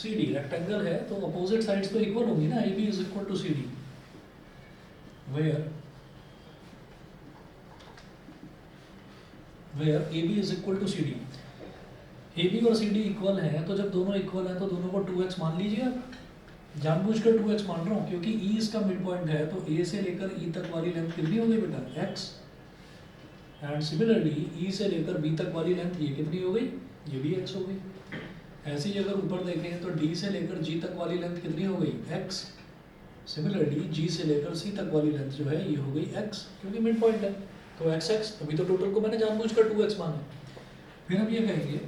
C D rectangle है तो opposite sides तो इक्वल होंगी ना, A B is equal to C D, where A B is equal to C D. A B और C D equal हैं, तो जब दोनों इक्वल हैं तो दोनों को 2x मान लीजिए आप। जानबूझकर 2x मान रहा हूँ क्योंकि ई इसका मिड पॉइंट है, तो ए से लेकर ई तक वाली लेंथ कितनी हो गई बेटा, x। एंड सिमिलरली ई से लेकर बी तक वाली लेंथ ये कितनी हो गई, ये भी x हो गई। ऐसे ही अगर ऊपर देखें तो d से लेकर g तक वाली लेंथ कितनी हो गई, x। सिमिलरली g से लेकर c तक वाली लेंथ जो है ये हो गई x, क्योंकि मिड पॉइंट है तो x x। अभी तो टोटल को मैंने जानबूझकर 2x माना। फिर हम ये कहेंगे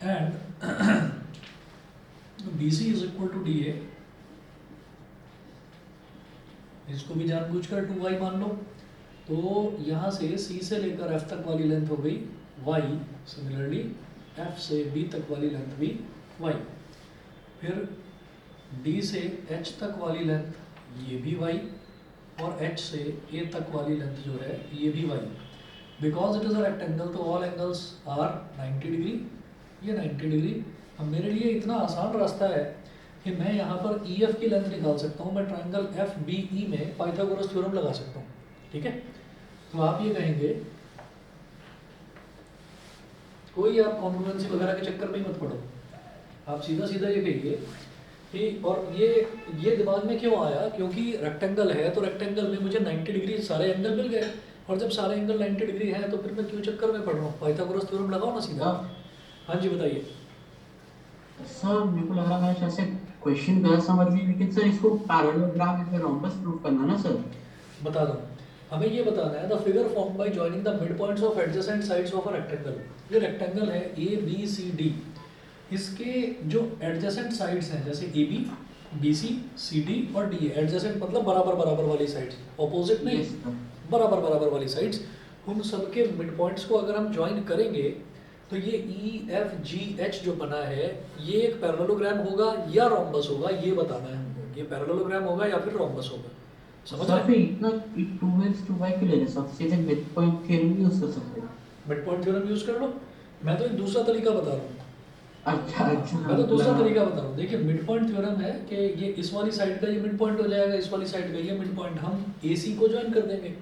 and BC is equal to DA, इसको भी जानबूझकर 2y मान लो। तो यहाँ से C से लेकर F तक वाली लेंथ हो गई y, सिमिलरली F से B तक वाली लेंथ भी y। फिर D से H तक वाली लेंथ ये भी y, और H से A तक वाली लेंथ जो है ये भी y। Because it is a rectangle तो ऑल एंगल्स आर 90 डिग्री, ये 90 डिग्री। अब मेरे लिए इतना आसान रास्ता है कि मैं यहाँ पर EF की लेंथ निकाल सकता हूँ, मैं ट्रायंगल FBE में पाइथागोरस थ्योरम लगा सकता हूँ, ठीक है। तो आप ये कहेंगे, कोई आप कॉन्ग्रुएंसी वगैरह के चक्कर में मत पड़ो, आप सीधा सीधा ये कहिए कि, और ये दिमाग में क्यों आया, क्योंकि रेक्टेंगल है तो रेक्टेंगल में मुझे 90 डिग्री सारे एंगल मिल गए, और जब सारे एंगल 90 डिग्री है तो फिर मैं क्यों चक्कर में पड़ रहा हूँ, पाइथागोरस थ्योरम लगाओ ना सीधा। हाँ जी बताइए सर। मेरे को लग रहा है जैसे क्वेश्चन गलत समझ लिए, लेकिन सर इसको पैरेललोग्राम या रोम्बस प्रूफ करना ना सर। बता दो, हमें ये बताना है the figure form by joining the mid points of adjacent sides of a rectangle. ये रेक्टेंगल है ABCD, इसके जो एडजेसेंट साइड्स हैं जैसे AB BC CD और DA, एडजेसेंट मतलब बराबर बराबर वाली साइड्स, ऑपोजिट नहीं, बराबर बराबर वाली साइड्स, उन सब के मिड पॉइंट्स को अगर हम ज्वाइन करेंगे तो ये EFGH जो बना है ये एक पैरेललोग्राम होगा या रोम्बस होगा, ये बताना है हमको, ये पैरेललोग्राम होगा या फिर रोम्बस होगा। समझ रहे हैं? इतना 2x 2y क्यों ले रहे हैं, सीधे मिड पॉइंट थ्योरम यूज कर सकते हैं। मिड पॉइंट थ्योरम यूज कर लो, मैं तो एक दूसरा तरीका बता रहा हूँ। अच्छा मैं तो दूसरा तरीका बता रहा हूँ। देखिए मिड पॉइंट थ्योरम है कि ये इस वाली साइड का ये मिड पॉइंट हो जाएगा, इस वाली साइड का ये मिड पॉइंट, हम AC को ज्वाइन कर देंगे।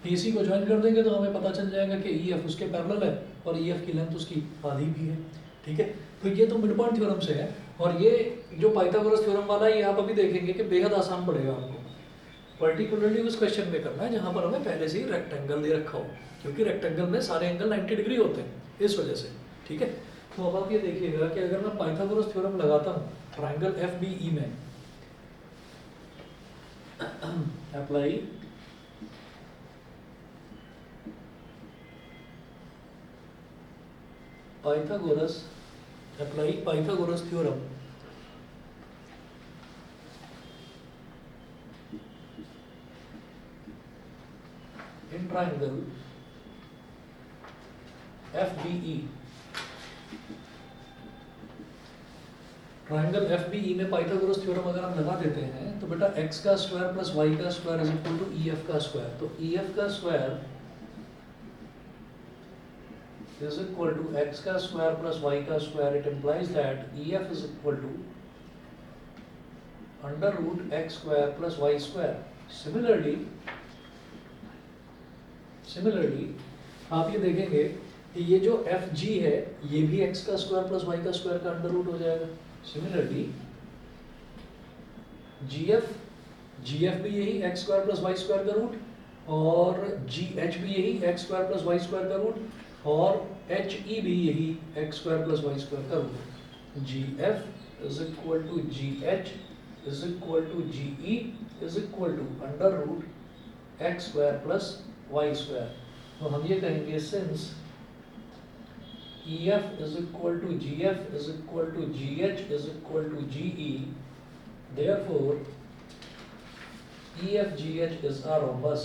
AC को ज्वाइन कर देंगे तो हमें पता चल जाएगा कि EF उसके पैरेलल है और EF की लेंथ उसकी आधी भी है, ठीक है। तो ये तो मिड पॉइंट थ्योरम से है, और ये जो पाइथागोरस थ्योरम वाला है ये आप अभी देखेंगे कि बेहद आसान पड़ेगा आपको, पर्टिकुलरली उस क्वेश्चन में करना है जहाँ पर हमें पहले से ही रेक्टेंगल दे रखा हो, क्योंकि रेक्टेंगल में सारे एंगल 90 डिग्री होते हैं इस वजह से, ठीक है। तो अब आप ये देखिएगा कि अगर मैं पाइथागोरस थ्योरम लगाता हूँ ट्रायंगल FBE में, apply Pythagoras theorem, in triangle FBE। Triangle FBE में पाइथागोरस थ्योरम अगर हम लगा देते हैं तो बेटा x का स्क्वायर प्लस y का square is equal to EF का स्क्वायर, तो EF का square is equal to x का स्क्वायर प्लस y का square, it implies that EF is equal to under root x square plus y square. Similarly आप ये देखेंगे कि ये जो FG है ये भी x का स्क्वायर प्लस y का स्क्वायर का अंडर रूट हो जाएगा। सिमिलरली GF भी यही x square plus y square का रूट, और GH भी यही x square plus y square का रूट, और HE भी यही x square plus y square का root. GF is equal to GH is equal to GE is equal to under root x square plus y square. तो हम ये कहेंगे since EF is equal to GF is equal to GH is equal to GE, therefore EFGH is a rhombus।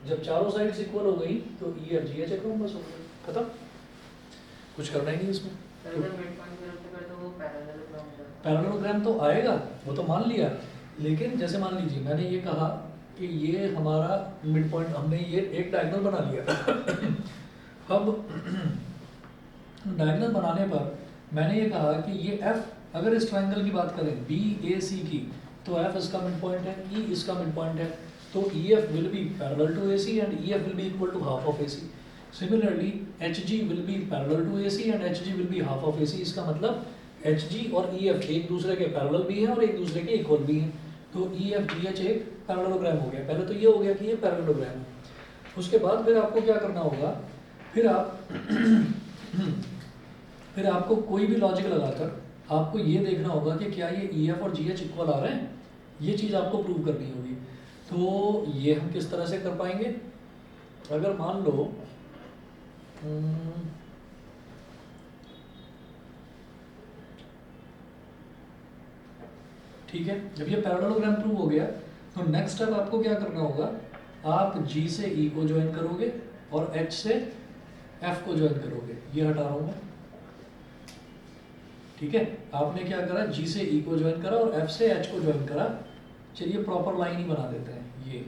जब चारों sides equal हो गई तो EFGH एक रोम्बस हो गया, खत्म, कुछ करना ही नहीं इसमें। पैरेललोग्राम तो आएगा, वो तो मान लिया, लेकिन जैसे मान लीजिए मैंने ये कहा कि ये हमारा मिड पॉइंट, हमने ये एक डायगोनल बना लिया अब डायगोनल बनाने पर मैंने ये कहा कि ये एफ, अगर इस ट्राइंगल की बात करें बी ए सी की, तो एफ इसका मिड पॉइंट है, ई इसका मिड पॉइंट है, तो E F will be parallel to A C and E F will be equal to half of A C. Similarly H G will be parallel to A C and H G will be half of A C. इसका मतलब H G और E F एक दूसरे के parallel भी हैं और एक दूसरे के इक्वल भी हैं, तो ई एफ जी एच एक पैरेललोग्राम हो गया। पहले तो ये हो गया कि ये पैरेललोग्राम है। उसके बाद फिर आपको क्या करना होगा, फिर आप फिर आपको कोई भी लॉजिक लगाकर आपको ये देखना होगा कि क्या ये ई एफ और जी एच इक्वल आ रहे हैं, ये चीज़ आपको प्रूव करनी होगी। तो ये हम किस तरह से कर पाएंगे, अगर मान लो ठीक है, जब ये पैरेललोग्राम प्रूव हो गया तो नेक्स्ट स्टेप आपको क्या करना होगा, आप G से E को ज्वाइन करोगे और H से F को ज्वाइन करोगे। ये हटा रहा हूं मैं, ठीक है। आपने क्या करा, G से E को ज्वाइन करा और F से H को ज्वाइन करा। चलिए प्रॉपर लाइन ही बना देते हैं ये।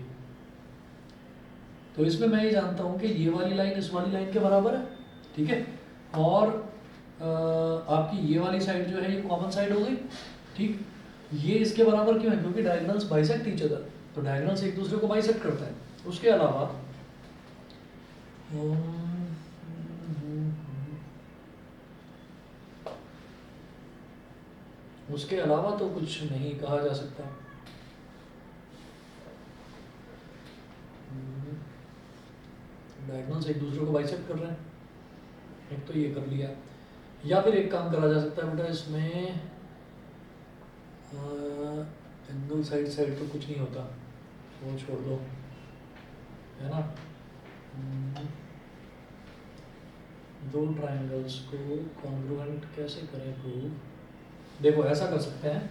तो इसमें मैं ये जानता हूं कि ये वाली लाइन इस वाली लाइन के बराबर है, ठीक है। और आपकी ये वाली साइड जो है ये कॉमन साइड हो गई, ठीक। ये इसके बराबर क्यों है, क्योंकि डायगोनल्स बाइसेक्ट ईच अदर, तो डायगोनल्स एक दूसरे को बाइसेक्ट करते हैं। उसके अलावा तो कुछ नहीं कहा जा सकता। डायगोनल्स एक दूसरे को बाइसेक्ट कर रहे हैं, एक तो ये कर लिया। या फिर एक काम करा जा सकता है बेटा, इसमें एंगल साइड तो कुछ नहीं होता, वो छोड़ दो, है ना। दो ट्राइंगल्स को कॉन्ग्रुएंट कैसे करें प्रूव, देखो ऐसा कर सकते हैं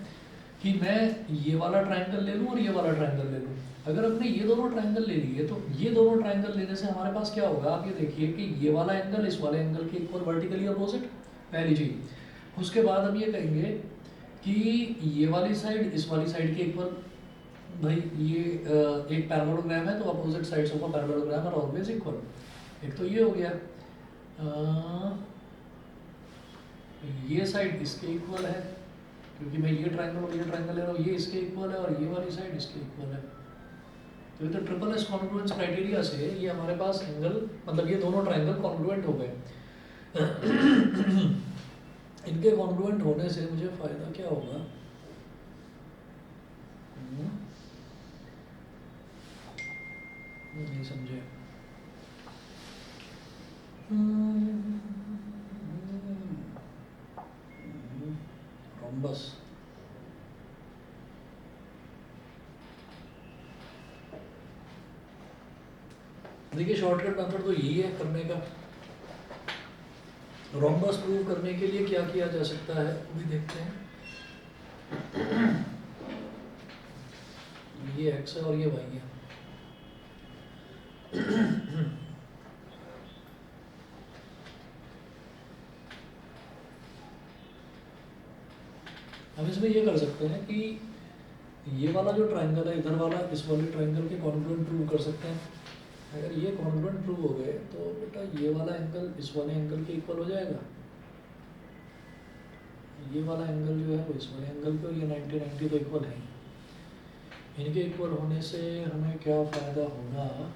कि मैं ये वाला ट्राइंगल ले लूँ और ये वाला ट्राइंगल ले लूँ। अगर अपने ये दोनों ट्राइंगल ले लिए तो ये दोनों ट्राइंगल लेने से हमारे पास क्या होगा, आप ये देखिए कि ये वाला एंगल इस वाले एंगल के इक्वल वर्टिकली अपोजिट, पहली चीज। उसके बाद हम ये कहेंगे कि ये वाली साइड इस वाली साइड के इक्वल। भाई ये एक पैरेललोग्राम है तो opposite sides of a parallelogram are always equal. एक तो ये हो गया, ये साइड इसके इक्वल है क्योंकि मैं ये ट्राइंगल और ये ट्राइंगल ले रहा हूँ, ये इसके इक्वल है और ये वाली साइड इसके इक्वल है। तो ये तो ट्रिपल एस कॉन्ग्रुएंस क्राइटेरिया से ये हमारे पास एंगल, मतलब ये दोनों ट्राइंगल कॉन्ग्रुएंट हो गए। इनके कॉन्ग्रुएंट होने से मुझे फायदा क्या होगा, नहीं समझे। रोम्बस, देखिए शॉर्टकट मेथड तो यही है करने का। रोम्बस प्रूव करने के लिए क्या किया जा सकता है वो भी देखते हैं। ये x है और ये y है। हम इसमें ये कर सकते हैं कि ये वाला जो ट्राइंगल है इधर वाला इस वाले ट्राइंगल के कॉन्ग्रुएंट प्रूव कर सकते हैं। अगर ये कॉन्ग्रुएंट प्रूव हो गए तो बेटा ये वाला एंगल इस वाले एंगल के इक्वल हो जाएगा। ये वाला एंगल जो है वो इस वाले एंगल पे, और ये 90 तो इक्वल है। इनके इक्वल होने से हमें क्या फ़ायदा होगा,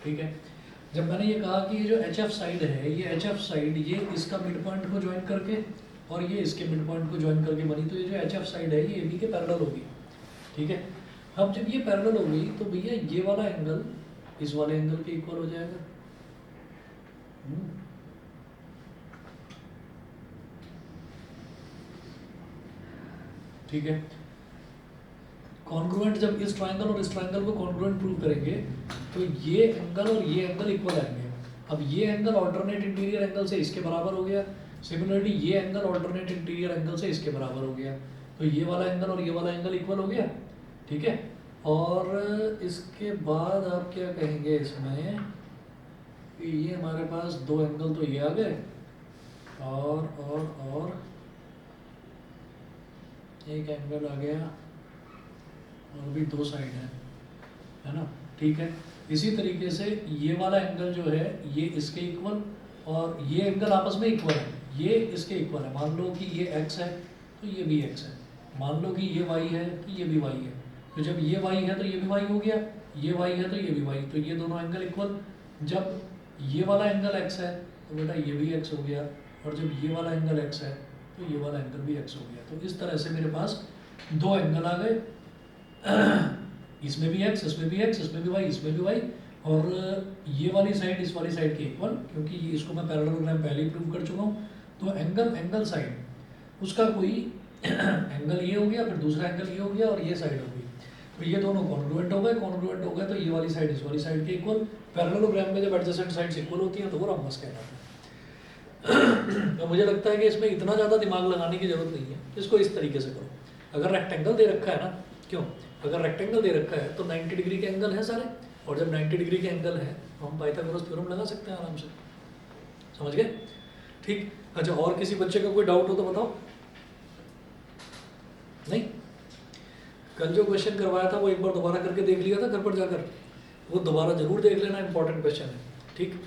ठीक है। जब मैंने ये कहा कि ये जो एच एफ साइड है, ये एच एफ साइड ये इसका मिड पॉइंट को ज्वाइन करके और ये इसके मिड पॉइंट को ज्वाइन करके बनी, तो ये जो एच एफ साइड है ये ए बी के पैरेलल होगी, ठीक है। अब जब ये पैरेलल हो गई तो भैया ये वाला एंगल इस वाले एंगल के इक्वल हो जाएगा। ठीक है। कॉन्ग्रुएंट जब इस ट्राइंगल और इस ट्राइंगल को कॉन्ग्रुएंट प्रूव करेंगे तो ये एंगल और ये एंगल इक्वल आएंगे। अब ये एंगल ऑल्टरनेट इंटीरियर एंगल से इसके बराबर हो गया, सिमिलरली ये एंगल ऑल्टरनेट इंटीरियर एंगल से इसके बराबर हो गया, तो ये वाला एंगल और ये वाला एंगल इक्वल हो गया, ठीक है। और इसके बाद आप क्या कहेंगे इसमें कि ये हमारे पास दो एंगल तो ये आ गए, और एक एंगल आ गया, और भी दो साइड है ना, ठीक है। इसी तरीके से ये वाला एंगल जो है ये इसके इक्वल, और ये एंगल आपस में इक्वल है, ये इसके इक्वल है। मान लो कि ये x है तो ये भी x है, मान लो कि ये y है तो ये भी y है। तो जब ये y है तो ये भी y हो गया, ये y है तो ये भी y, तो ये दोनों एंगल इक्वल। जब ये वाला एंगल x है तो बेटा ये भी x हो गया, और जब ये वाला एंगल x है तो ये वाला एंगल भी x हो गया। तो इस तरह से मेरे पास दो एंगल आ गए, इसमें भी x, इसमें भी x, इसमें भी y, इसमें भी y, और ये वाली साइड इस वाली साइड के इक्वल, क्योंकि ये इसको मैं पैरेललोग्राम पहले ही प्रूव कर चुका हूँ। तो एंगल साइड उसका कोई एंगल ये हो गया, फिर दूसरा एंगल ये हो गया, और ये साइड हो गई, तो ये दोनों कॉन्ग्रुएंट हो गए। कॉन्ग्रुएंट हो गए तो ये वाली साइड इस वाली साइड के इक्वल। पैरेललोग्राम में जब एडजेसेंट साइड्स इक्वल होती हैं तो वो रम्बस कहलाता है। तो मुझे लगता है कि इसमें इतना ज़्यादा दिमाग लगाने की जरूरत नहीं है, इसको इस तरीके से करो। अगर रेक्टेंगल दे रखा है ना, क्यों, अगर रेक्टेंगल दे रखा है तो 90 डिग्री के एंगल हैं सारे, और जब 90 डिग्री के एंगल है तो हम पाइथागोरस थ्योरम लगा सकते हैं आराम से, समझ गए, ठीक। अच्छा, और किसी बच्चे का कोई डाउट हो तो बताओ। नहीं, कल जो क्वेश्चन करवाया था वो एक बार दोबारा करके देख लिया था घर पर जाकर, वो दोबारा जरूर देख लेना, इंपॉर्टेंट क्वेश्चन है, ठीक।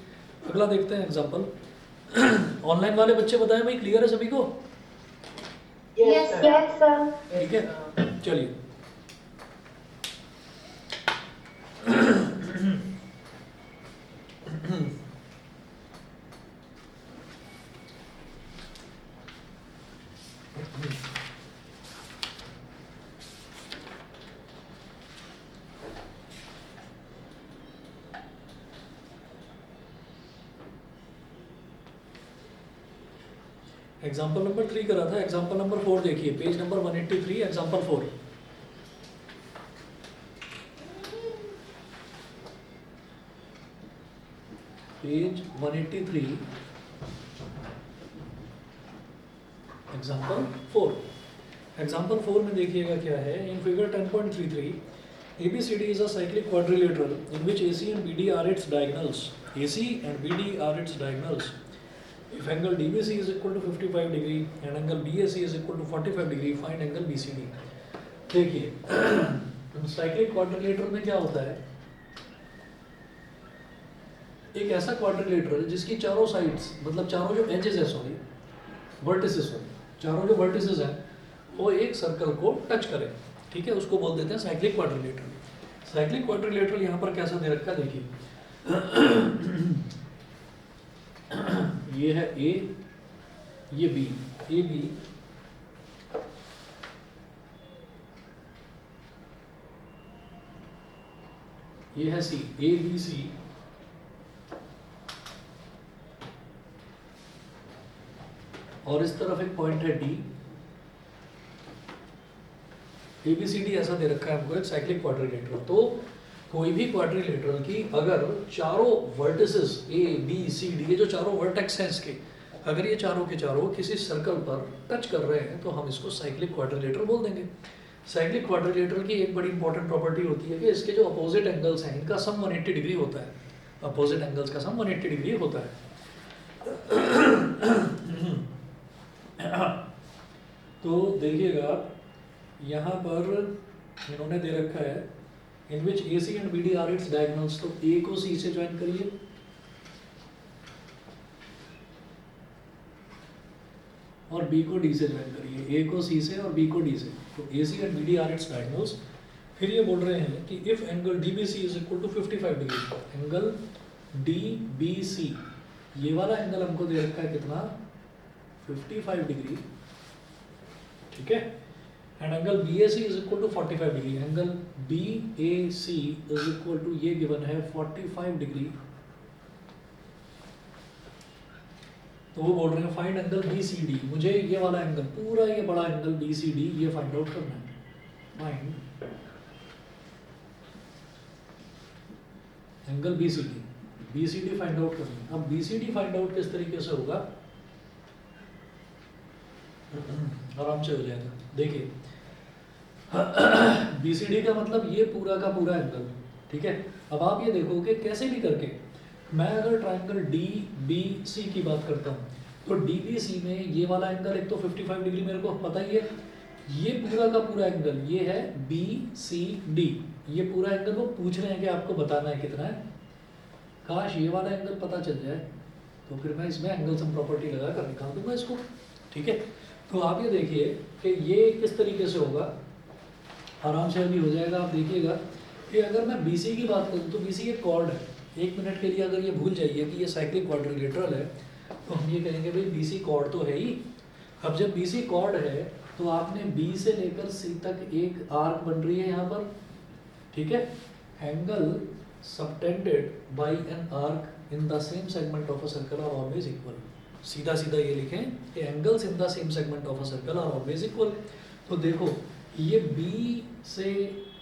अगला देखते हैं एग्जाम्पल। ऑनलाइन वाले बच्चे बताएं भाई, क्लियर है सभी को? Yes sir. ठीक है, चलिए। एग्जाम्पल नंबर 3 करा था, एग्जाम्पल नंबर 4 देखिए, page number 183, example 4। Page 183, example 4। Example 4 में देखिएगा क्या है, in figure 10.33 ABCD is a cyclic quadrilateral in which AC and BD are its diagonals. AC and BD are its diagonals. If angle DBC is equal to 55 degree and angle BAC is equal to 45 degree, find angle BCD. देखिए, cyclic quadrilateral में क्या होता है, एक ऐसा quadrilateral जिसकी चारों sides, मतलब चारों जो एजेस है, सॉरी वर्टिसेस, चारों जो वर्टिसेस हैं वो एक सर्कल को टच करें, ठीक है, उसको बोल देते हैं साइक्लिक क्वाड्रिलेटरल। साइक्लिक क्वाड्रिलेटरल यहाँ पर कैसा दे रखा है देखिए, ये है A, ये B, A B, ये है C, A B C, और इस तरफ एक पॉइंट है D। ABCD ऐसा दे रखा है हमको एक साइक्लिक क्वाड्रिलेटरल। तो कोई भी क्वाड्रिलेटरल की अगर चारों vertices A B C D, ये जो चारों वर्टेक्स हैं इसके, अगर ये चारों के चारों किसी सर्कल पर टच कर रहे हैं तो हम इसको साइक्लिक क्वाड्रिलेटरल बोल देंगे। साइक्लिक क्वाड्रिलेटरल की एक बड़ी इंपॉर्टेंट प्रॉपर्टी होती है कि इसके जो अपोजिट एंगल्स हैं इनका सम 180 डिग्री होता है, अपोजिट एंगल्स का सम 180 डिग्री होता है। तो देखिएगा यहाँ पर इन्होंने दे रखा है in which AC and BD are its diagonals, तो A को C से ज्वाइन करिए, और B को D से ज्वाइन करिए, A को C से और B को D से, तो AC and BD are its diagonals. फिर ये बोल रहे हैं कि if angle DBC is equal to 55 degree, angle DBC, ये वाला एंगल हमको दे रखा है कितना, 55 डिग्री, ठीक है, and angle BAC is equal to 45 degree, angle BAC is equal to ये गिवन है 45 डिग्री। तो वो बोल रहे हैं फाइंड एंगल BCD, मुझे ये वाला एंगल, पूरा ये बड़ा एंगल BCD ये फाइंड आउट करना है। Find angle BCD find out करना है। अब BCD फाइंड आउट किस तरीके से होगा, आराम से हो जाएगा। देखिए, BCD का मतलब ये पूरा का पूरा एंगल, ठीक है। अब आप ये देखो कि कैसे भी करके मैं अगर ट्रायंगल DBC की बात करता हूँ तो DBC में ये वाला एंगल एक तो 55 डिग्री मेरे को पता ही है, ये पूरा का पूरा एंगल ये है BCD, ये पूरा एंगल वो पूछ रहे हैं कि आपको बताना है कितना है। काश ये वाला एंगल पता चल जाए तो फिर मैं इसमें एंगल सम प्रॉपर्टी लगा कर निकाल दूंगा इसको, ठीक है। तो आप ये देखिए कि ये किस तरीके से होगा, आराम से अभी हो जाएगा। आप देखिएगा कि अगर मैं BC की बात करूँ तो BC एक कॉर्ड है। एक मिनट के लिए अगर ये भूल जाइए कि ये साइक्लिक क्वाड्रिलेटरल है तो हम ये कहेंगे भाई BC कॉर्ड तो है ही। अब जब BC कॉर्ड है तो आपने B से लेकर C तक एक आर्क बन रही है यहाँ पर, ठीक है। Angle subtended by an arc in the same segment of a circle are always equal. सीधा सीधा ये लिखें कि angles in the same segment of a circle are always equal. तो देखो ये B से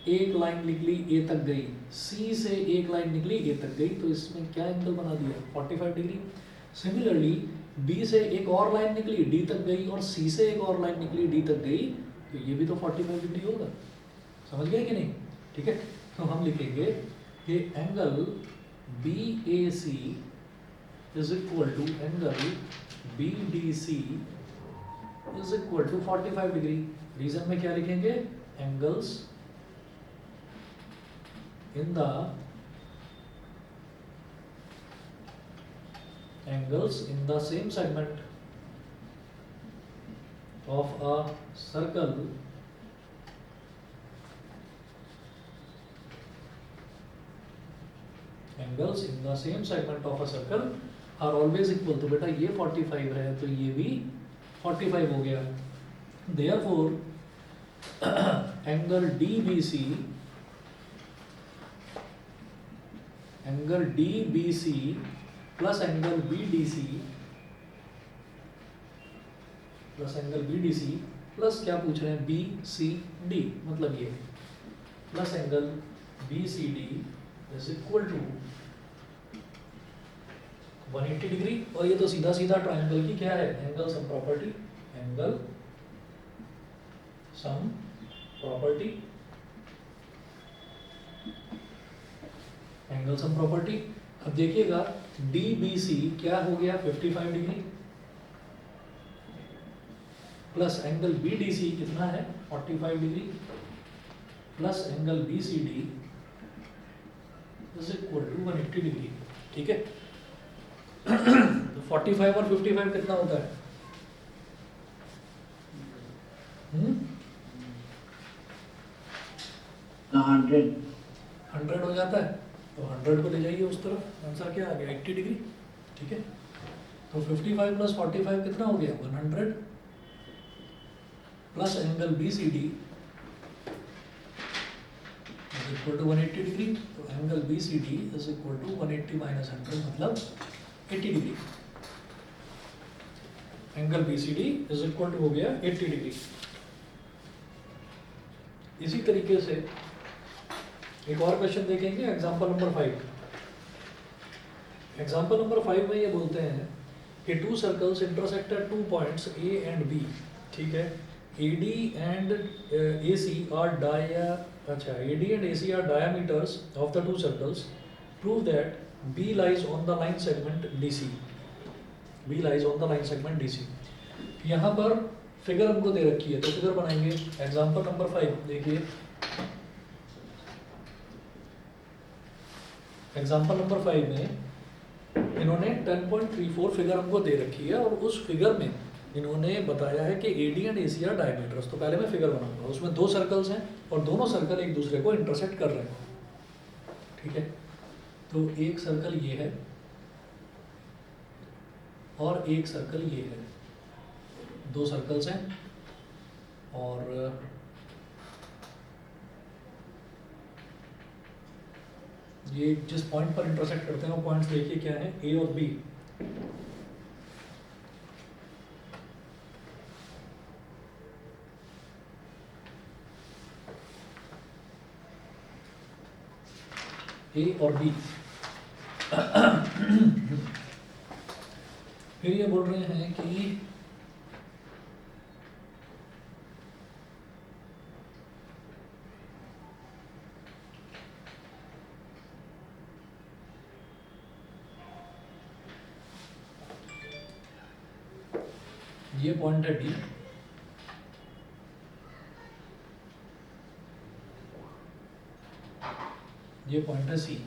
एक लाइन निकली A तक गई, C से एक लाइन निकली A तक गई, तो इसमें क्या एंगल बना दिया 45 डिग्री। सिमिलरली B से एक और लाइन निकली D तक गई और C से एक और लाइन निकली D तक गई, तो ये भी तो 45 डिग्री होगा। समझ गए कि नहीं, ठीक है। तो हम लिखेंगे कि angle BAC is equal to angle BDC is equal to 45 degree. Reason में क्या लिखेंगे, angles in the same segment of a circle angles in the same segment of a circle are always equal. तो बेटा ये 45 है तो ये भी 45 हो गया। Therefore angle DBC plus angle BDC plus क्या पूछ रहे हैं BCD, मतलब ये plus angle BCD is equal to 180 degree. और ये तो सीधा सीधा ट्रायंगल की क्या है, angle sum property, angle sum property, angle sum property. अब देखिएगा DBC क्या हो गया 55 डिग्री प्लस एंगल BDC कितना है 45 degree plus angle BCD is equal to 180 degree, ठीक है। तो 45 और 55 कितना होता है, 100 हो जाता है। तो 100 को ले जाइए उस तरफ, आंसर क्या आ गया 80 डिग्री, ठीक है। तो 55 प्लस 45 कितना हो गया 100 plus angle BCD is equal to 180 degree. तो angle BCD is equal to 180 minus 100 मतलब 80 degree. Angle BCD is equal to हो गया 80 डिग्री। इसी तरीके से एक और क्वेश्चन देखेंगे, एग्जांपल नंबर 5। एग्जांपल नंबर 5 में ये बोलते हैं कि to circles intersect at 2 points A and B, ठीक है। AD and AC are diameters of the two circles. Prove that B lies on the line segment DC. B lies on the line segment DC. यहाँ पर figure हमको दे रखी है तो figure बनाएंगे। Example number 5 देखिए, एग्जांपल नंबर 5 में इन्होंने 10.34 फिगर हमको दे रखी है और उस फिगर में इन्होंने बताया है कि AD and AC are diameters. तो पहले मैं फिगर बनाऊंगा, उसमें 2 सर्कल्स हैं और दोनों सर्कल एक दूसरे को इंटरसेक्ट कर रहे हैं, ठीक है। तो एक सर्कल ये है और एक सर्कल ये है, 2 सर्कल्स हैं और ये जिस पॉइंट पर इंटरसेक्ट करते हैं वो पॉइंट्स देखिए क्या है, A और B। A और B। फिर ये बोल रहे हैं कि ये पॉइंट है डी, ये पॉइंट है सी।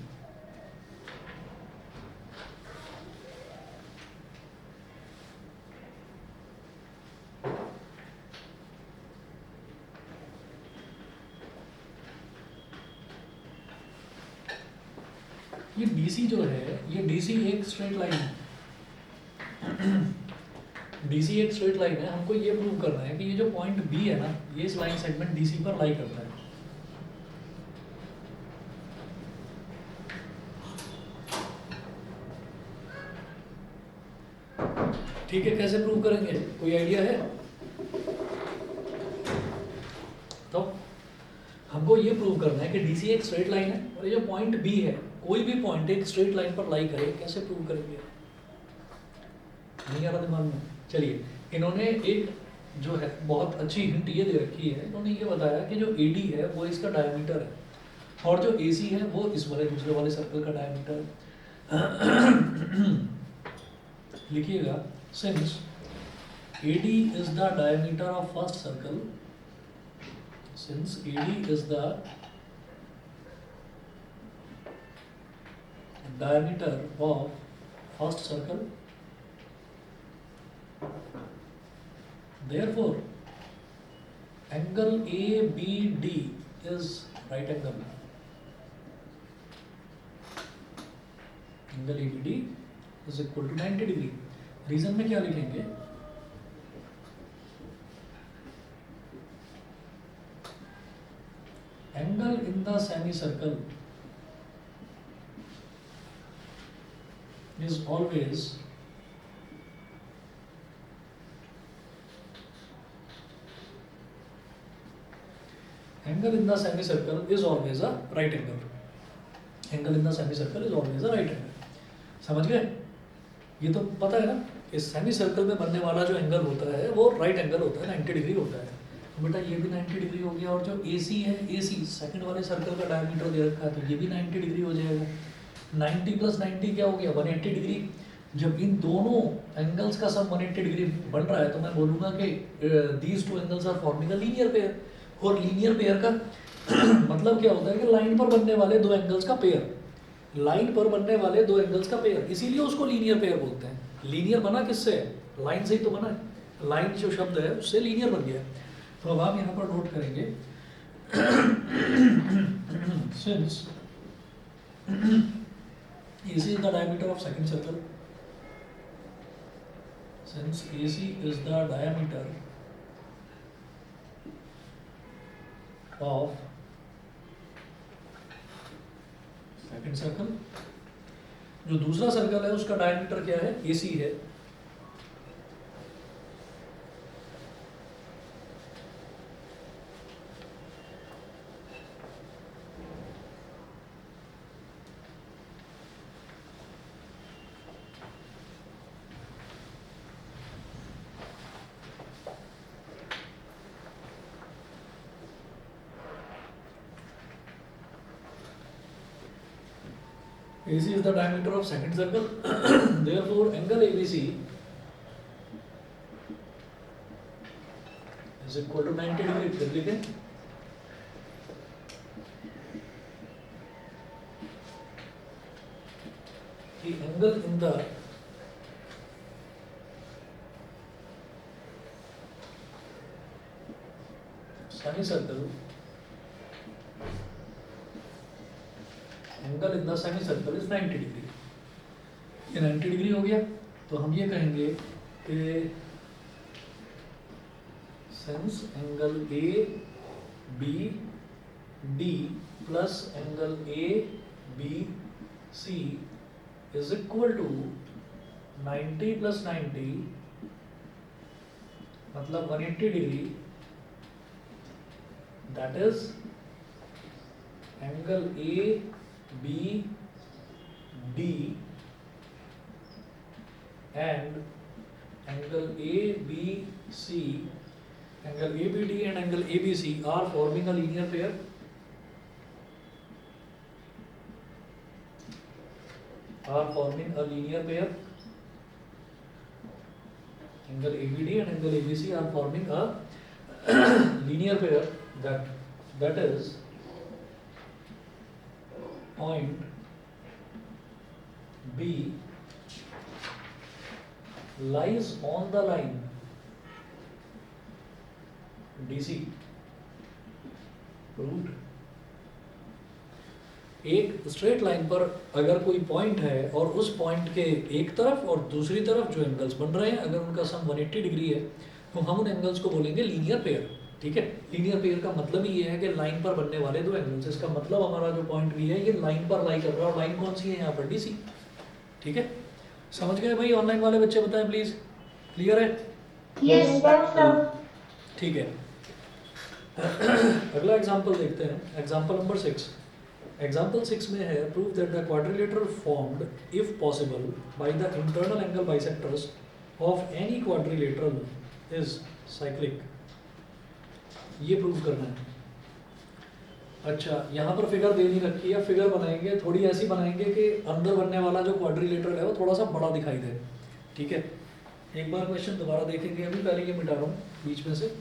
ये DC जो है, ये DC एक स्ट्रेट लाइन है। DC एक स्ट्रेट लाइन है, हमको ये प्रूव करना है कि ये जो पॉइंट B है ना, ये इस लाइन सेगमेंट DC पर लाई करता है। ठीक है, कैसे प्रूव करेंगे, कोई आइडिया है? तो हमको ये प्रूव करना है कि DC एक स्ट्रेट लाइन है और ये जो पॉइंट B है, कोई भी पॉइंट एक स्ट्रेट लाइन पर लाई करे, कैसे प्रूव करेंगे? नहीं आ रहा दिमाग में? चलिए, इन्होंने एक जो है बहुत अच्छी हिंट ये दे रखी है, इन्होंने ये बताया कि जो AD है वो इसका डायमीटर है और जो AC है वो इस वाले दूसरे वाले सर्कल का डायमीटर है। लिखिएगा, since AD is the diameter of first circle, since AD is the diameter of first circle, therefore angle ABD is right angle. Angle ABD is equal to 90 degree. Reason में क्या लिखेंगे? Angle in the semicircle is always angle in the semicircle is always a right angle. Angle in the semicircle is always a right angle. समझ गए? ये तो पता है ना, इस सेमी सर्कल में बनने वाला जो एंगल होता है वो राइट एंगल होता है, 90 डिग्री होता है। तो बेटा ये भी 90 डिग्री हो गया, और जो AC है, AC सेकंड वाले सर्कल का डायमीटर दे रखा है, तो ये भी 90 डिग्री हो जाएगा। 90 + 90 क्या हो गया? 180 डिग्री। जब इन दोनों एंगल्स का सम 180 डिग्री बन रहा है तो मैं बोलूँगा कि these two angles are forming a linear pair. और लीनियर पेयर का मतलब क्या होता है कि लाइन पर बनने वाले दो एंगल्स का पेयर, लाइन पर बनने वाले दो एंगल्स का पेयर, इसीलिए उसको लीनियर पेयर बोलते हैं। लीनियर बना किससे? लाइन से ही तो बना है। लाइन जो शब्द है उससे लीनियर बन गया। तो अब आप यहाँ पर नोट करेंगे, since AC is the diameter of second circle, since AC is the diameter of second circle, जो दूसरा सर्कल है उसका डायमीटर क्या है? AC है। AC is the diameter of second circle, therefore angle ABC is equal to 90 degree. फिर लिखें, कि angle in the semicircle, angle in the semi circle is 90 degree. ये 90 डिग्री हो गया, तो हम ये कहेंगे कि since angle ABD plus angle ABC is equal to 90 + 90 मतलब 180 degree, that is angle ABD and angle ABC, angle ABD and angle ABC are forming a linear pair. Are forming a linear pair. Angle ABD and angle ABC are forming a linear pair that is point B lies on the line DC. Proved. एक straight line पर अगर कोई point है और उस point के एक तरफ और दूसरी तरफ जो एंगल्स बन रहे हैं अगर उनका सम 180 डिग्री है तो हम उन एंगल्स को बोलेंगे लीनियर पेयर। ठीक है, लीनियर पेयर का मतलब ही ये है कि लाइन पर बनने वाले दो एंगल्स, इसका मतलब हमारा जो पॉइंट भी है ये लाइन पर लाई कर रहा है और लाइन कौन सी है यहाँ पर DC। ठीक है, समझ गए भाई? ऑनलाइन वाले बच्चे बताएं प्लीज, क्लियर है? Yes, sir. ठीक है। अगला एग्जांपल देखते हैं, एग्जांपल नंबर 6। एग्जांपल 6 में है prove that the quadrilateral formed if possible by the internal angle bisectors of any quadrilateral is cyclic. ये प्रूव करना है। अच्छा, यहाँ पर फिगर दे नहीं रखी है, फिगर बनाएंगे थोड़ी ऐसी बनाएंगे कि अंदर बनने वाला जो क्वाड्रिलेटरल है वो थोड़ा सा बड़ा दिखाई दे। ठीक है, एक बार क्वेश्चन दोबारा देखेंगे, अभी पहले ये मिटा रहा हूँ बीच में से।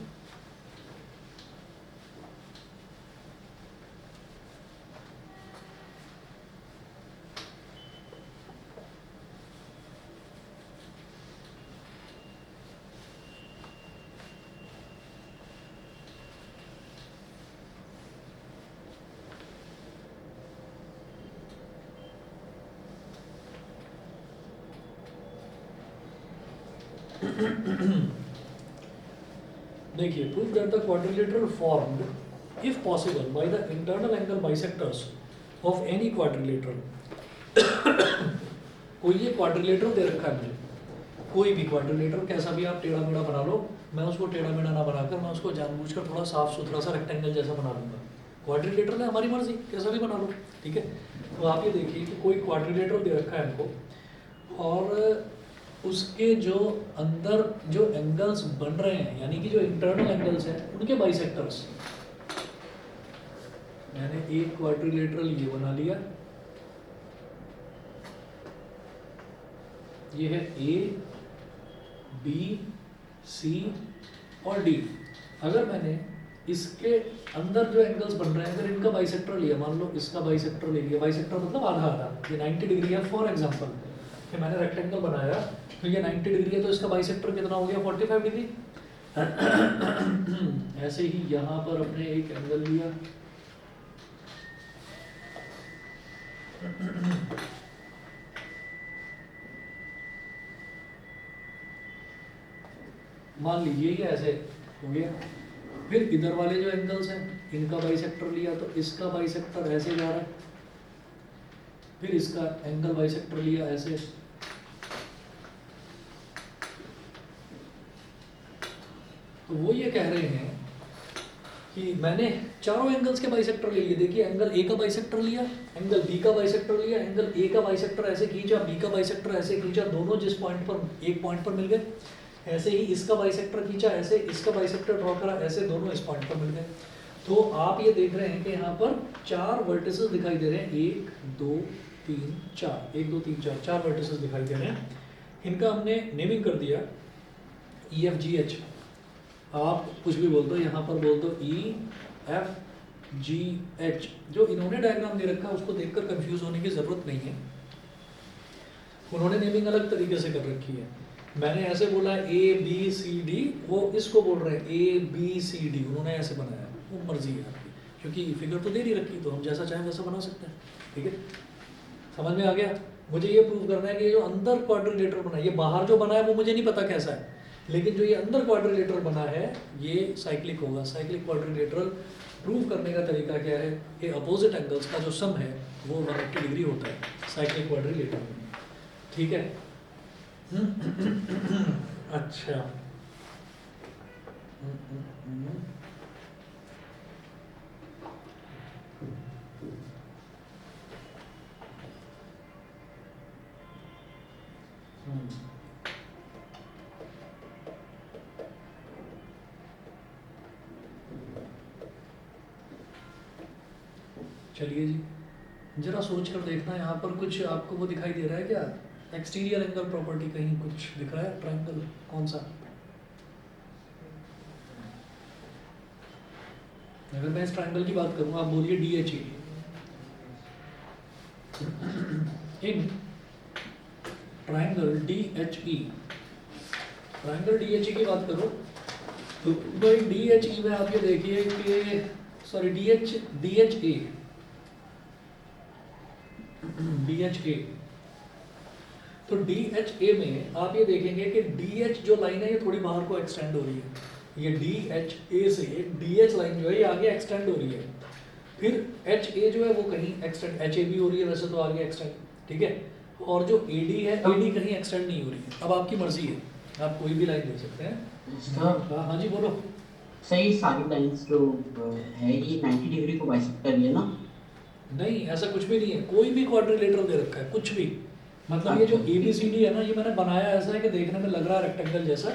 देखिए, prove that the quadrilateral formed if possible by the internal angle bisectors of any quadrilateral. कोई ये क्वाड्रिलेटरल दे रखा है मुझे, कोई भी क्वाड्रिलेटरल कैसा भी आप टेढ़ा मेढ़ा बना लो, मैं उसको टेढ़ा मेढ़ा ना बनाकर मैं उसको जानबूझकर थोड़ा साफ सुथरा सा रेक्टेंगल जैसा बना लूंगा। क्वाड्रिलेटरल है, हमारी मर्जी, कैसा भी बना लो। ठीक है, तो आप ये देखिए कि कोई क्वाड्रिलेटरल दे रखा है हमको और उसके जो अंदर जो एंगल्स बन रहे हैं यानी कि जो इंटरनल एंगल्स हैं उनके बाइसेक्टर्स। मैंने एक क्वाड्रिलेटरल ये बना लिया, ये है A, B, C और D। अगर मैंने इसके अंदर जो एंगल्स बन रहे हैं अगर इनका बाइसेक्टर लिया, मान लो इसका बाइसेक्टर ले लिया, बाइसेक्टर मतलब आधा आधा, ये 90 डिग्री है फॉर एग्जांपल, कि मैंने रेक्टेंगल बनाया तो ये 90 डिग्री है तो इसका बाइसेक्टर कितना हो गया 45 डिग्री। ऐसे ही यहाँ पर अपने एक एंगल लिया, मान लीजिए ये ऐसे हो गया। फिर इधर वाले जो एंगल्स हैं इनका बाइसेक्टर लिया तो इसका बाइसेक्टर ऐसे जा रहा है, फिर इसका एंगल बाइसेक्टर लिया ऐसे, तो वो ये कह रहे हैं कि मैंने चारों एंगल्स के बाइसेक्टर ले लिए। देखिए, एंगल ए का बाइसेक्टर लिया, एंगल बी का बाइसेक्टर लिया, एंगल ए का बाइसेक्टर ऐसे खींचा, बी का बाइसेक्टर ऐसे खींचा, दोनों जिस पॉइंट पर एक पॉइंट पर मिल गए। ऐसे ही इसका बाइसेक्टर खींचा, ऐसे इसका बाइसेक्टर ड्रॉ करा, ऐसे दोनों इस पॉइंट पर मिल गए। तो आप ये देख रहे हैं कि यहाँ पर चार वर्टिसेस दिखाई दे रहे हैं, 1 2 3 4, 1 2 3 4, चार वर्टिसेस दिखाई दे रहे हैं। इनका हमने नेमिंग कर दिया EFGH। आप कुछ भी बोल दो, यहाँ पर बोल दो EFGH। जो इन्होंने डायग्राम दे रखा है उसको देखकर कंफ्यूज होने की जरूरत नहीं है, उन्होंने नेमिंग अलग तरीके से कर रखी है। मैंने ऐसे बोला ABCD, वो इसको बोल रहे हैं ABCD, उन्होंने ऐसे बनाया, वो मर्जी है आपकी, क्योंकि फिगर तो दे नहीं रखी तो हम जैसा चाहें वैसा बना सकते हैं। ठीक है, समझ में आ गया? मुझे ये प्रूव करना है कि ये जो अंदर क्वाड्रिलेटरल बना है, ये बाहर जो बना है वो मुझे नहीं पता कैसा है, लेकिन जो ये अंदर क्वाड्रिलेटरल बना है ये साइक्लिक होगा। साइक्लिक क्वाड्रिलेटरल प्रूव करने का तरीका क्या है कि अपोजिट एंगल्स का जो सम है वो 180 डिग्री होता है साइक्लिक क्वाड्रिलेटरल में। ठीक है, अच्छा, चलिए जी, जरा सोच कर देखना, यहाँ पर कुछ आपको वो दिखाई दे रहा है क्या? एक्सटीरियर एंगल प्रॉपर्टी कहीं कुछ दिख रहा है? ट्रायंगल कौन सा? अगर मैं इस ट्राइंगल की बात करूँ, आप बोलिए D H in triangle D H E, triangle D H E की बात करो तो भाई डी एच ई में आप ये देखिए कि सॉरी डी एच ए, तो डी एच ए में आप ये देखेंगे कि डी एच जो लाइन है ये थोड़ी बाहर को एक्सटेंड हो रही है। ये डी एच ए से डी एच लाइन जो है ये आगे एक्सटेंड हो रही है। फिर एच ए जो है वो कहीं एक्सटेंड, एच ए भी हो रही है वैसे तो आगे एक्सटेंड, ठीक है। और जो ए डी है, ए डी कहीं एक्सटेंड नहीं हो रही है। अब आपकी मर्जी है, आप कोई भी लाइन ले सकते हैं। सर हाँ जी बोलो। सही सारी लाइंस जो है ये 90 डिग्री को बाइसेक्ट कर रही है ना? नहीं, ऐसा कुछ भी नहीं है, कोई भी क्वाड्रिलेटरल दे रखा है, कुछ भी। मतलब ये जो ए बी सी डी है ना, ये मैंने बनाया ऐसा है कि देखने में लग रहा है रेक्टेंगल जैसा,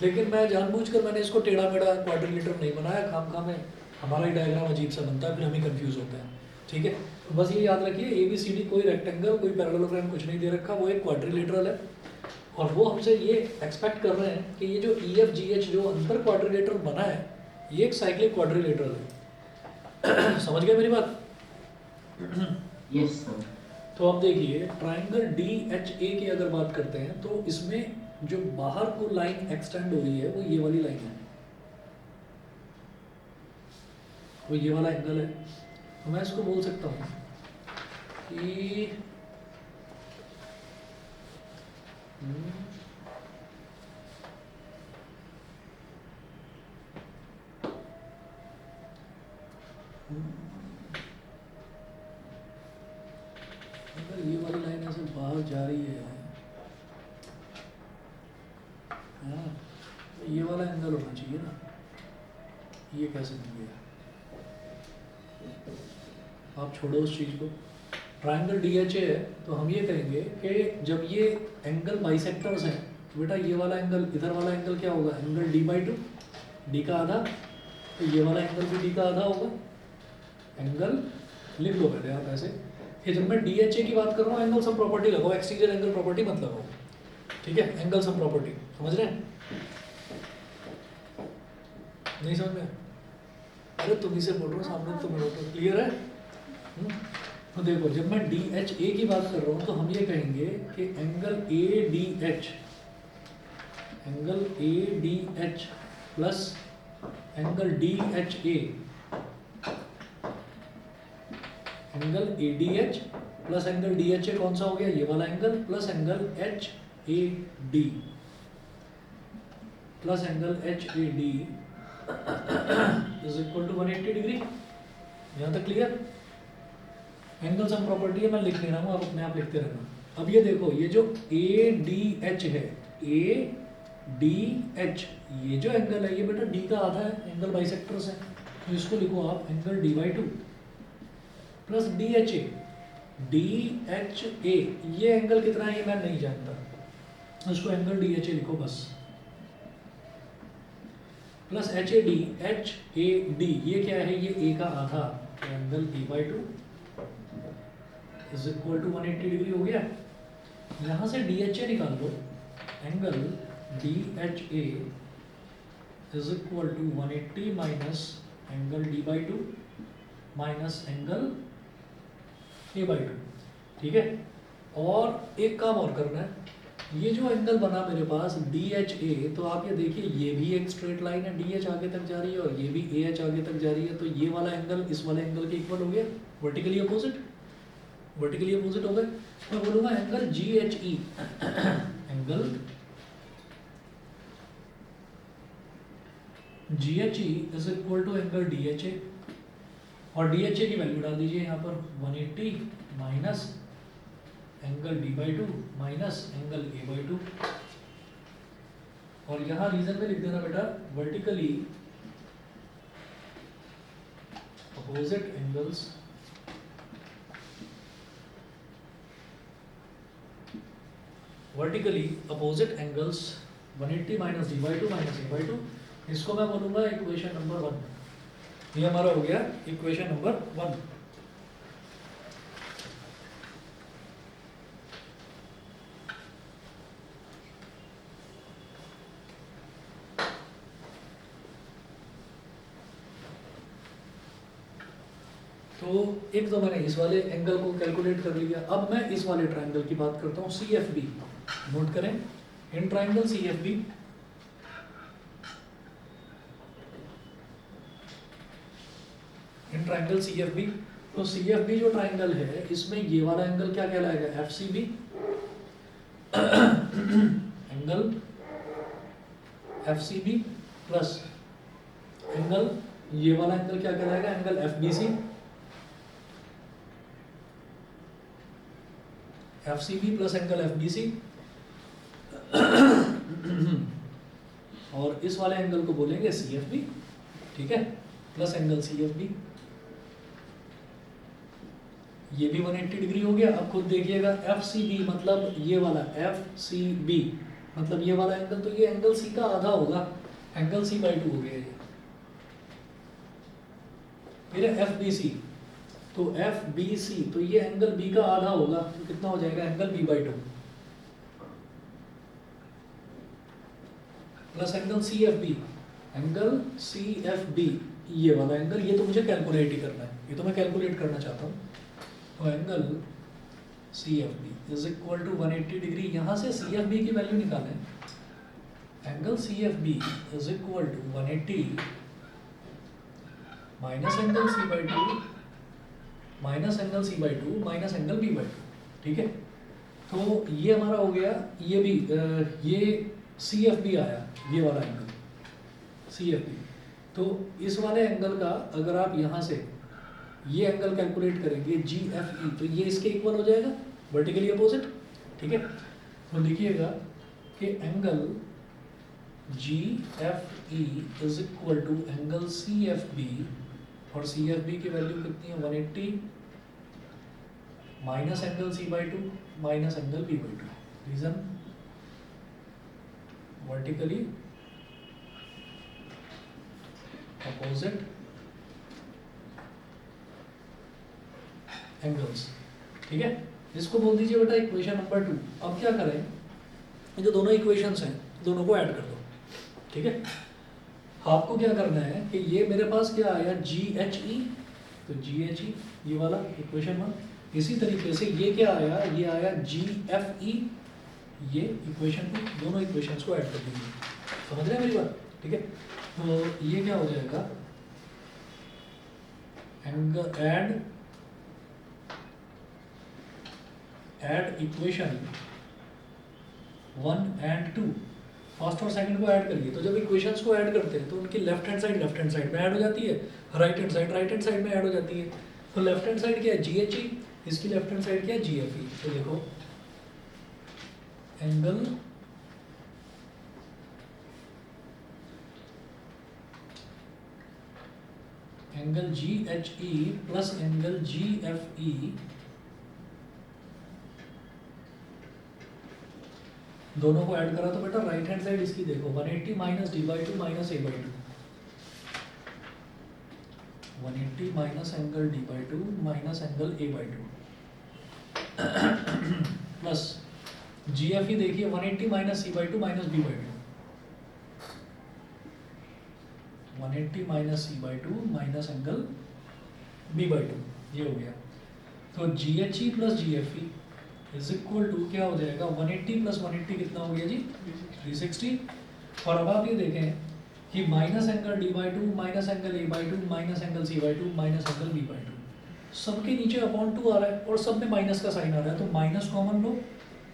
लेकिन मैं जानबूझकर मैंने इसको टेढ़ा मेढ़ा क्वाड्रिलेटरल नहीं बनाया। खाम में हमारा ही डायग्राम अजीब सा बनता है, फिर हम ही कंफ्यूज होते हैं, ठीक है। तो बस ये याद रखिए, ए बी सी डी कोई रेक्टेंगल, कोई पैरेललोग्राम कुछ नहीं दे रखा, वो एक क्वाड्रिलेटरल है। और वो हमसे ये एक्सपेक्ट कर रहे हैं कि ये जो ई एफ जी एच जो अंतर क्वाड्रिलेटरल बना है, ये एक साइक्लिक क्वाड्रिलेटरल है। समझ गए मेरी बात? Yes sir. तो आप देखिए ट्राइंगल डी एच ए की अगर बात करते हैं तो इसमें जो बाहर को लाइन एक्सटेंड हो रही है वो ये वाली लाइन है, वो ये वाला एंगल है। तो मैं इसको बोल सकता हूँ कि अगर ये वाली लाइन ऐसे बाहर जा रही है हाँ, तो ये वाला एंगल होना चाहिए ना, ये कैसे बन गया? आप छोड़ो उस चीज़ को। ट्राइंगल डी एच ए है तो हम ये कहेंगे कि जब ये एंगल बाइसेक्टर्स हैं तो बेटा ये वाला एंगल, इधर वाला एंगल क्या होगा? Angle D by to, D का आधा, तो ये वाला एंगल भी डी का आधा होगा। एंगल लिख लो पहले आप ऐसे कि जब मैं डी एच ए की बात कर रहा हूँ एंगल सम प्रॉपर्टी लगाओ, एक्सटीरियर एंगल प्रॉपर्टी मत लगाओ, ठीक है। एंगल सम प्रॉपर्टी समझ रहे हैं? नहीं समझ में? अरे तुम इसे बोल रहे हो, सामने तुम बोल रहे हो, क्लियर है? तो देखो जब मैं डी एच ए की बात कर रहा हूँ तो हम ये कहेंगे कि angle A D H, angle A D H plus angle D H A, angle A D H plus angle D H A कौन सा हो गया? ये वाला angle, plus angle H A D, plus angle H A D is equal to 180 degree. यहाँ तक clear? Angle sum property है, मैं लिख ले रहा हूँ, आप अपने आप लिखते रहना। अब ये देखो, ये जो ए डी एच है, ए डी एच, ये जो एंगल है ये बेटा डी का आधा है, एंगल बाइसेक्टर्स है, तो इसको लिखो आप angle D by two plus D H A. D H ए ये एंगल कितना है ये मैं नहीं जानता, इसको एंगल डी एच ए लिखो बस, plus H A D, H A D ये क्या है? ये ए का आधा, तो angle D by two is equal to 180 degree हो गया। यहाँ से डी एच ए निकाल लो, angle D H A is equal to 180 minus angle D by two minus angle A by two, ठीक है। और एक काम और करना है, ये जो एंगल बना मेरे पास डी एच ए, तो आप ये देखिए ये भी एक स्ट्रेट लाइन है, डी एच आगे तक जा रही है और ये भी ए एच आगे तक जा रही है, तो ये वाला एंगल इस वाले एंगल के इक्वल हो गया, वर्टिकली अपोजिट, वर्टिकली अपोजिट हो गए। मैं बोलूँगा angle G H E, angle G H E is equal to angle D H A, और डी एच ए की वैल्यू डाल दीजिए यहाँ पर 180 minus angle D by two minus angle A by to, और यहाँ रीजन में लिख देना बेटा vertically opposite angles vertically opposite angles 180 minus D by two minus A by to, इसको मैं बोलूँगा इक्वेशन नंबर 1। ये हमारा हो गया इक्वेशन नंबर 1। तो एक तो मैंने इस वाले एंगल को कैलकुलेट कर लिया, अब मैं इस वाले ट्रायंगल की बात करता हूँ, सी एफ बी। नोट करें, in triangle C F B in triangle C F B, तो सी एफ बी जो ट्रायंगल है इसमें ये वाला एंगल क्या कहलाएगा, F C B. Angle F C B plus angle, ये वाला एंगल क्या कहलाएगा, angle F B C. F C B plus angle F B C. और इस वाले एंगल को बोलेंगे सी एफ बी, ठीक है, plus angle C F B. ये भी 180 डिग्री हो गया। अब खुद देखिएगा, एफ सी बी मतलब ये वाला, एफ सी बी मतलब ये वाला एंगल, तो ये एंगल सी का आधा होगा, एंगल सी बाई 2 हो गया ये। फिर एफ बी सी, तो एफ बी सी, तो ये एंगल बी का आधा होगा, तो कितना हो जाएगा, angle B by 2 plus angle C F B, angle C F B, ये वाला एंगल, ये तो मुझे कैलकुलेट ही करना है, ये तो मैं कैलकुलेट करना चाहता हूँ। तो angle C F B is equal to 180 degree, यहाँ से सी एफ बी की वैल्यू निकालें, angle C F B is equal to 180 minus angle C by 2 minus angle C by 2 minus angle B by 2, ठीक है। तो ये हमारा हो गया, ये भी ये सी एफ बी आया, ये वाला एंगल सी एफ बी। तो इस वाले एंगल का अगर आप यहाँ से ये एंगल कैलकुलेट करेंगे जी एफ ई, तो ये इसके इक्वल हो जाएगा, वर्टिकली अपोजिट, ठीक है। तो देखिएगा कि angle G F E is equal to angle C F B, और सी एफ बी की वैल्यू कितनी है, 180 minus angle C by 2 minus angle B by 2। Reason, vertically opposite angles, ठीक है। इसको बोल दीजिए बेटा इक्वेशन नंबर 2। अब क्या करें, ये जो दोनों इक्वेशंस हैं दोनों को ऐड कर दो, ठीक है। आपको क्या करना है कि ये मेरे पास क्या आया, जी एच ई, तो जी एच ई ये वाला इक्वेशन 1। इसी तरीके से ये क्या आया, ये आया जी एफ ई, ये इक्वेशन 2, दोनों इक्वेशंस को ऐड कर दीजिए। समझ रहे हैं मेरी बात, ठीक है। तो ये क्या हो जाएगा, angle add equation 1 and 2, first और सेकंड को ऐड करिए। तो जब इक्वेशंस को ऐड करते हैं तो उनकी लेफ्ट हैंड साइड में ऐड हो जाती है, राइट हैंड साइड में ऐड हो जाती है। तो लेफ्ट हैंड साइड क्या है, जी एच ई, इसकी लेफ्ट हैंड साइड क्या है, जी एफ ई। तो देखो angle G H E plus angle G F ई, दोनों को ऐड करा तो बेटा राइट हैंड साइड इसकी देखो 180 minus D by 2 minus A by 2, 180 minus angle D by 2 minus angle A by 2 plus G F E देखिए 180 minus C by 2 minus B by 2, 180 minus C by 2 minus angle B by 2, ये हो गया। तो G H E plus G F E is equal to क्या हो जाएगा, 180 plus 180 कितना हो गया जी, 360। और अब आप ये देखें कि minus angle D by 2 minus angle A by 2 minus angle C by 2 minus angle B by 2, सबके नीचे अपॉन 2 आ रहा है और सब में माइनस का साइन आ रहा है। तो माइनस कॉमन लो,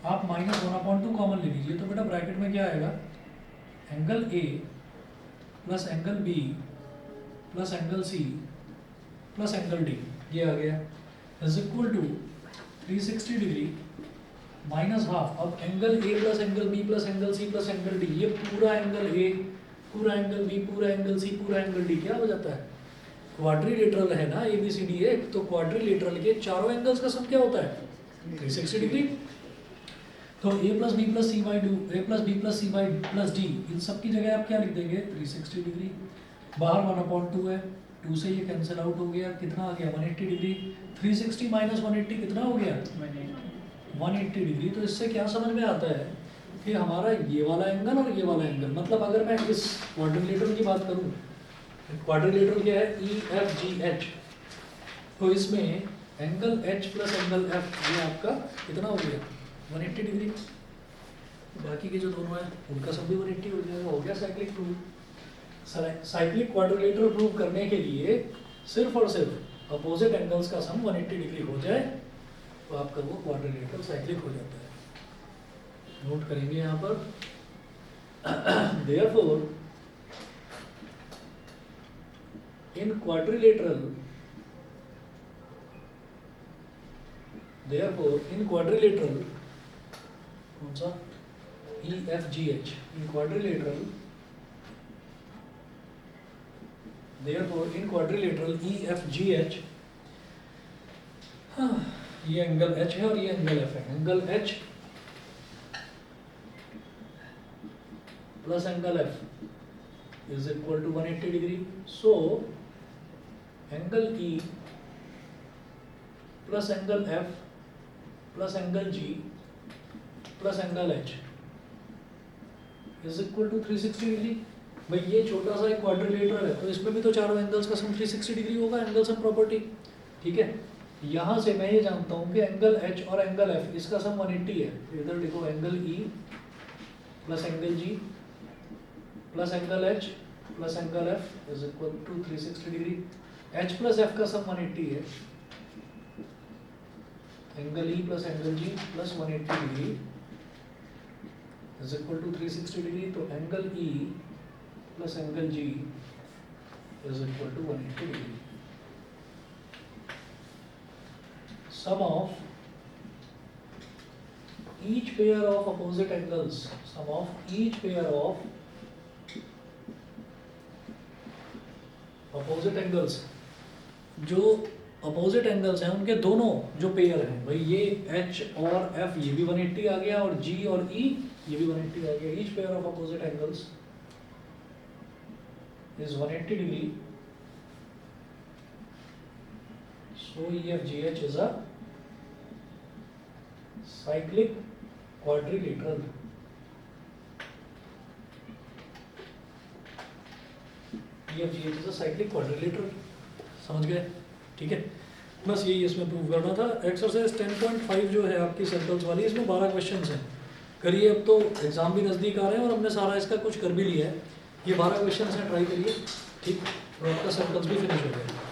आप माइनस 1/2 कॉमन ले लीजिए। तो बेटा ब्रैकेट में क्या आएगा, angle A plus angle B plus angle C plus angle D, ये आ गया, is equal to 360 degree minus half. अब angle A plus angle B plus angle C plus angle D, ये पूरा एंगल ए पूरा एंगल बी पूरा angle C पूरा angle D क्या हो जाता है, क्वाड्रिलेटरल है ना ए बी सी डी एक, तो क्वाड्रिलेटरल के चारों एंगल्स का सम क्या होता है, 360 डिग्री। तो a plus B plus C by 2, A plus B plus C by plus D, इन सब की जगह आप क्या लिख देंगे, 360 डिग्री। बाहर 1/2 है, 2 से ये कैंसिल आउट हो गया, कितना आ गया 180 डिग्री। 360 माइनस 180 कितना हो गया 180 डिग्री। तो इससे क्या समझ में आता है कि हमारा ये वाला एंगल और ये वाला एंगल, मतलब अगर मैं इस क्वाड्रिलेटरल की बात करूं, क्वाड्रिलेटरल क्या है, ई एफ जी एच, तो इसमें angle H plus angle F ये आपका कितना हो गया 180 डिग्री। बाकी के जो दोनों हैं उनका सब भी 180 हो जाएगा, हो गया cyclic proof. Cyclic quadrilateral prove करने के लिए सिर्फ और सिर्फ अपोजिट एंगल्स का सम 180 डिग्री हो जाए तो आपका वो क्वाड्रिलेटरल साइक्लिक हो जाता है। नोट करेंगे यहाँ पर therefore in quadrilateral कौन सा EFGH in quadrilateral therefore in quadrilateral EFGH ये एंगल H है और ये एंगल F है। Angle H plus angle F is equal to 180 degree. So angle E plus angle F plus angle G plus angle H is equal to 360 degree. भाई ये छोटा सा एक क्वाड्रिलेटरल है तो इसमें भी तो चारों एंगल्स का सम 360 डिग्री होगा, एंगल सम प्रॉपर्टी। ठीक है, यहाँ से मैं ये जानता हूँ कि एंगल H और एंगल F इसका सम 180 है, तो इधर लिखो angle E plus angle G plus angle H plus angle F is equal to 360 degree. H plus F का सम 180 है, angle E plus angle G plus 180 degree is equal to 360 degree. तो angle E plus angle G is equal to 180 degree. Sum of each pair of opposite angles, sum of each pair of opposite angles, जो opposite angles हैं उनके दोनों जो pair हैं, भाई ये H और F ये भी 180 आ गया और G और E ये भी 180 आ गया। each pair of opposite angles is 180 degree. So EFGH is a cyclic quadrilateral. EFGH is a cyclic quadrilateral. समझ गए? ठीक है, बस यही इसमें प्रूव करना था। एक्सरसाइज 10.5 जो है आपकी सर्कल्स वाली, इसमें 12 क्वेश्चंस हैं। करिए, अब तो एग्जाम भी नज़दीक आ रहे हैं और हमने सारा इसका कुछ कर भी लिया है। ये 12 क्वेश्चंस हैं, ट्राई करिए। ठीक, और आपका सर्कल्स भी फिनिश हो गया।